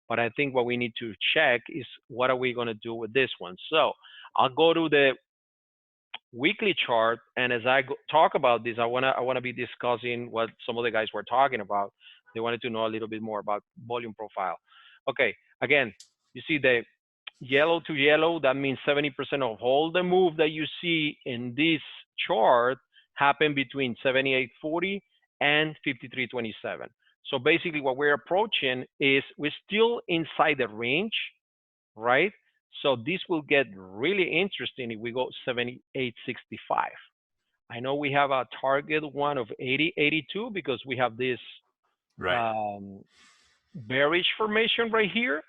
But I think what we need to check is what are we going to do with this one. So I'll go to the weekly chart, and as I talk about this, I wanna be discussing what some of the guys were talking about. They wanted to know a little bit more about volume profile. Okay, again, you see the yellow to yellow, that means 70% of all the move that you see in this chart happen between 78.40 and 53.27. So basically what we're approaching is we're still inside the range, right? So this will get really interesting if we go 78.65. I know we have a target one of 80.82 because we have this bearish formation right here,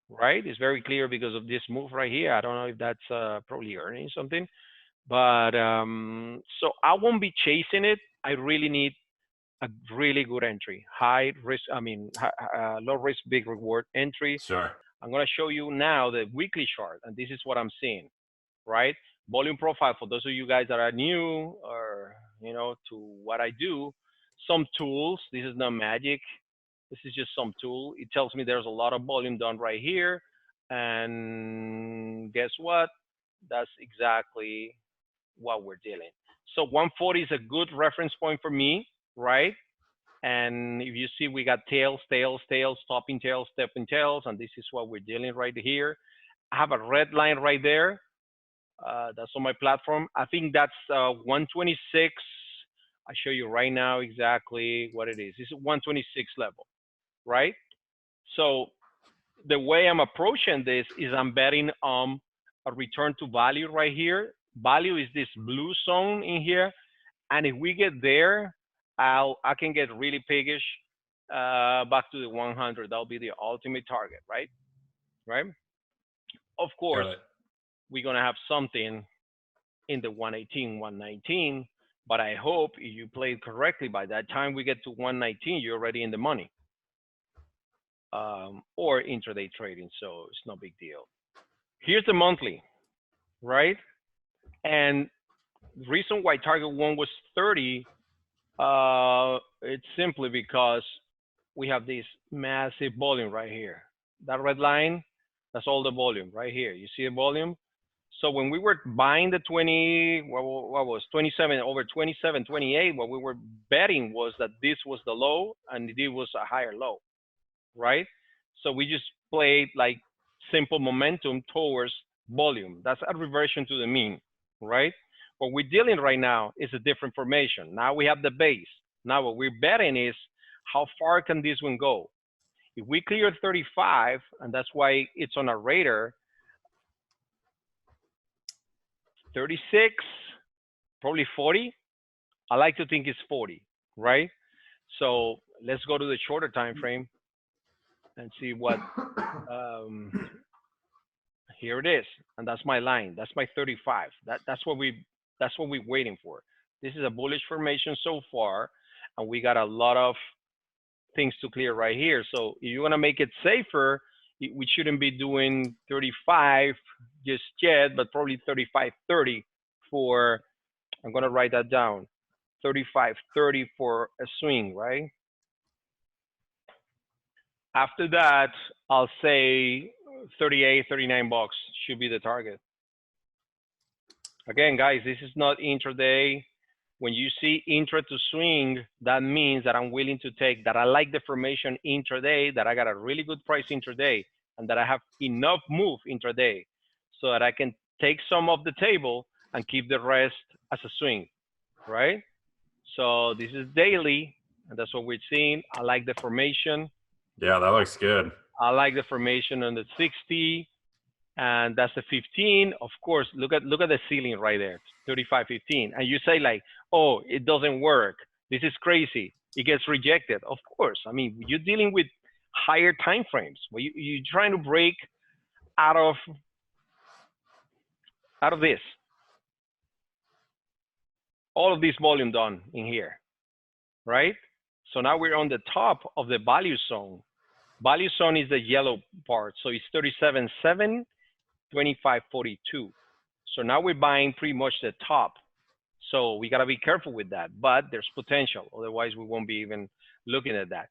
right? It's very clear because of this move right here. I don't know if that's probably earning something, but so I won't be chasing it. I really need a really good entry, high risk, low risk, big reward entry. Sure. I'm going to show you now the weekly chart, and this is what I'm seeing, right? Volume profile, for those of you guys that are new or, to what I do, some tools. This is not magic. This is just some tool. It tells me there's a lot of volume done right here. And guess what? That's exactly what we're dealing. So 140 is a good reference point for me, right? And if you see, we got tails, tails, tails, stopping tails, stepping tails, and this is what we're dealing right here. I have a red line right there. That's on my platform. I think that's 126. I show you right now exactly what it is. This is 126 level, right? So the way I'm approaching this is I'm betting on a return to value right here. Value is this blue zone in here, and if we get there, I can get really piggish back to the 100. That'll be the ultimate target, right? Right. Of course, we're gonna have something in the 118, 119. But I hope if you play it correctly, by that time we get to 119, you're already in the money. Or intraday trading, so it's no big deal. Here's the monthly, right? And the reason why target one was 30, it's simply because we have this massive volume right here. That red line, that's all the volume right here. You see the volume? So when we were buying the 20, what was 27 over 27, 28, what we were betting was that this was the low and it was a higher low, right? So we just played like simple momentum towards volume. That's a reversion to the mean, right? What we're dealing right now is a different formation. Now we have the base. Now what we're betting is how far can this one go? If we clear 35, and that's why it's on our radar, 36, probably 40. I like to think it's 40, right? So let's go to the shorter time frame and see what. Here it is, and that's my line. That's my 35. That's what we're waiting for. This is a bullish formation so far, and we got a lot of things to clear right here. So if you want to make it safer, we shouldn't be doing 35 just yet, but probably 35.30 for, I'm going to write that down, 35.30 for a swing, right? After that, I'll say 38, 39 bucks should be the target. Again, guys, this is not intraday. When you see intra to swing, that means that I'm willing to take, that I like the formation intraday, that I got a really good price intraday, and that I have enough move intraday so that I can take some off the table and keep the rest as a swing, right? So this is daily, and that's what we're seeing. I like the formation. Yeah, that looks good. I like the formation on the 60, and that's the 15. Of course, look at the ceiling right there, 35.15. And you say like, oh, it doesn't work. This is crazy. It gets rejected. Of course. I mean, you're dealing with higher time frames. Well, you're trying to break out of this. All of this volume done in here, right? So now we're on the top of the value zone. Value zone is the yellow part. So it's 37.7, 25.42. So now we're buying pretty much the top. So we got to be careful with that, but there's potential. Otherwise, we won't be even looking at that.